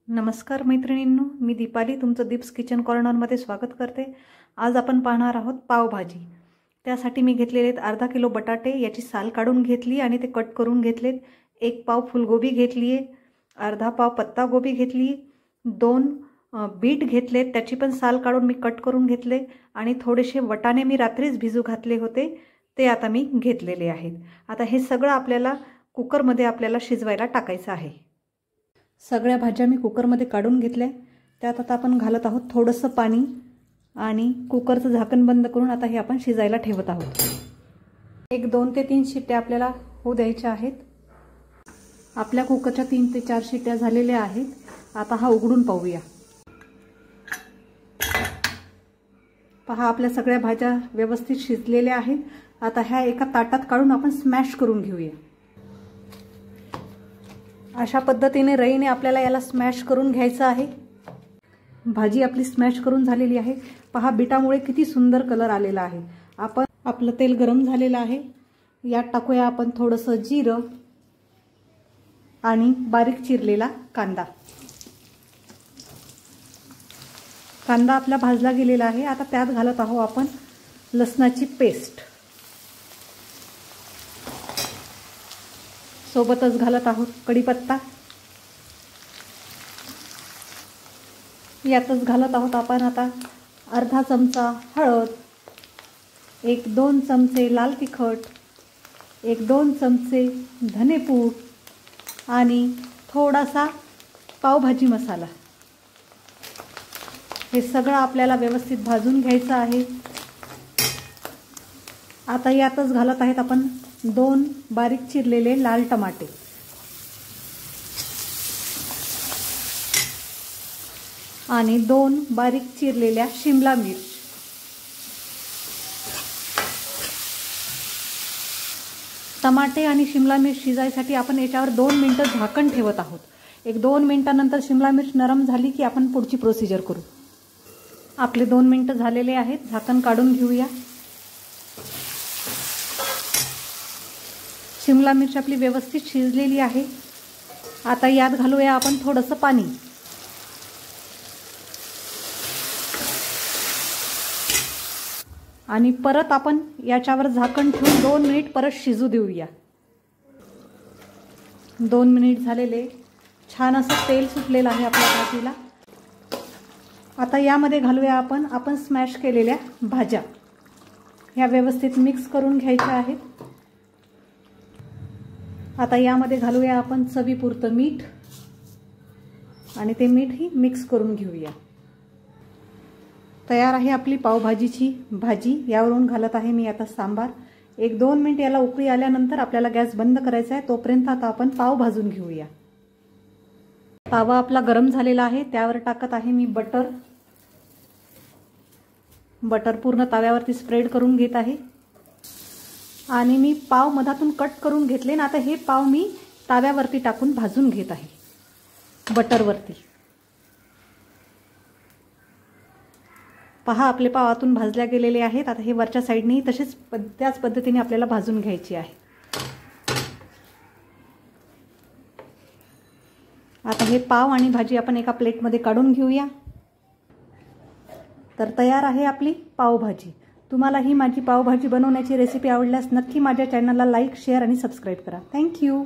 नमस्कार मैत्रिणींनो, मी दीपाली तुमचं दीप्स किचन कॉर्नरमध्ये स्वागत करते। आज आपण पाहणार आहोत पावभाजी। त्यासाठी मी घेतलेले आहेत अर्धा किलो बटाटे, याची साल काढून घेतली आणि ते कट करून घेतलेत। एक पाव फुलगोबी घेतली आहे, अर्धा पाव पत्ता गोबी घेतली, 2 बीट घेतलेत, त्याची पण साल काढून मी कट करून घेतले आणि थोडेसे वाटाणे मी रात्रीच भिजू घातले होते, ते आता मी घेतलेले आहेत। आता हे सगळं आपल्याला कुकरमध्ये आपल्याला शिजवायला टाकायचं आहे। सगळ्या भाज्या मी कुकरमध्ये काढून घेतल्या। त्यात आता आपण घालत आहोत थोडंसं पाणी आणि कुकरचं झाकण बंद करून आता हे आपण शिजायला ठेवत आहोत। एक 2 ते 3 शिट्ट्या आपल्याला होऊ द्यायच्या आहेत। आपल्या कुकरच्या 3 ते 4 शिट्ट्या झालेल्या आहेत। आता हा उघडून पाहूया। पहा, आपल्या सगळ्या भाज्या व्यवस्थित शिजलेल्या आहेत। आता ह्या एका ताटात काढून आपण स्मॅश करून घेऊया। अशा पद्धतीने रईने आपल्याला याला स्मॅश करून घ्यायचं आहे। भाजी आपली स्मॅश करून झालेली आहे। पहा, बीटामुळे किती सुंदर कलर आलेला आहे। आपण आपलं तेल गरम झालेलं आहे, यात टाकूया आपण थोडंसं जिरं आणि बारीक चिरलेला कांदा। कांदा आपला भाजला गेलेला आहे। आता त्यात घालत आहोत आपण लसणाची पेस्ट, सोबतच घालत आहोत कढीपत्ता, यातच घालत आहोत आपण आता अर्धा चमचा हळद, 1-2 चमचे लाल तिखट, 1-2 चमचे धनेपूड आणि थोडासा पावभाजी मसाला। हे सगळं आपल्याला व्यवस्थित भाजून घ्यायचं आहे। आता यातच घालत आहेत आपण 2 बारीक चिरलेले लाल टमाटे आणि 2 बारीक चिरलेल्या शिमला मिर्च। टमाटे आणि शिमला मिर्च शिजायसाठी आपण याच्यावर 2 मिनिटं झाकण ठेवत आहोत। एक 2 मिनिटांनंतर शिमला मिर्च नरम झाली की आपण पुढची प्रोसिजर करू। आपले 2 मिनिटं झालेले आहेत, झाकण काढून घेऊया। शिमला मिर्च आपली व्यवस्थित शिजलेली आहे। आता यात घालूया आपण थोडंसं पाणी आणि परत आपण याच्यावर झाकण ठेवून 2 मिनिट परत शिजू देऊया। 2 मिनिट झालेले, छान असं तेल सुटलेलं आहे आपल्या भाजीला। आता यामध्ये घालूया आपण स्मॅश केलेल्या भाज्या, ह्या व्यवस्थित मिक्स करून घ्यायच्या आहेत। आता यामध्ये घालूया आपण चवीपुरतं मीठ आणि ते मीठही मिक्स करून घेऊया। तयार आहे आपली पावभाजीची भाजी। यावरून घालत आहे मी आता सांबार। 1-2 मिनिट याला उकळी आल्यानंतर आपल्याला गॅस बंद करायचा आहे। तोपर्यंत आता आपण पाव भाजून घेऊया। तवा आपला गरम झालेला आहे, त्यावर टाकत आहे मी बटर। बटर पूर्ण तव्यावरती स्प्रेड करून घेत आहे आणि मी पाव मधातून कट करून घेतले ना। आता हे पाव मी तव्यावरती टाकून भाजून घेत आहे बटरवरती। पहा, आपले पाव आतून भाजल्या गेलेले आहेत। आता हे वरच्या साईडने तसेच त्याच पद्धतीने आपल्याला भाजून घ्यायची आहे। आता हे पाव आणि भाजी आपण एका प्लेटमध्ये काढून घेऊया। तर तयार आहे आपली पावभाजी। तुम्हाला ही माझी पावभाजी बनवण्याची रेसिपी आवडल्यास नक्की माझ्या चॅनलला लाईक, शेअर आणि सबस्क्राईब करा। थँक्यू।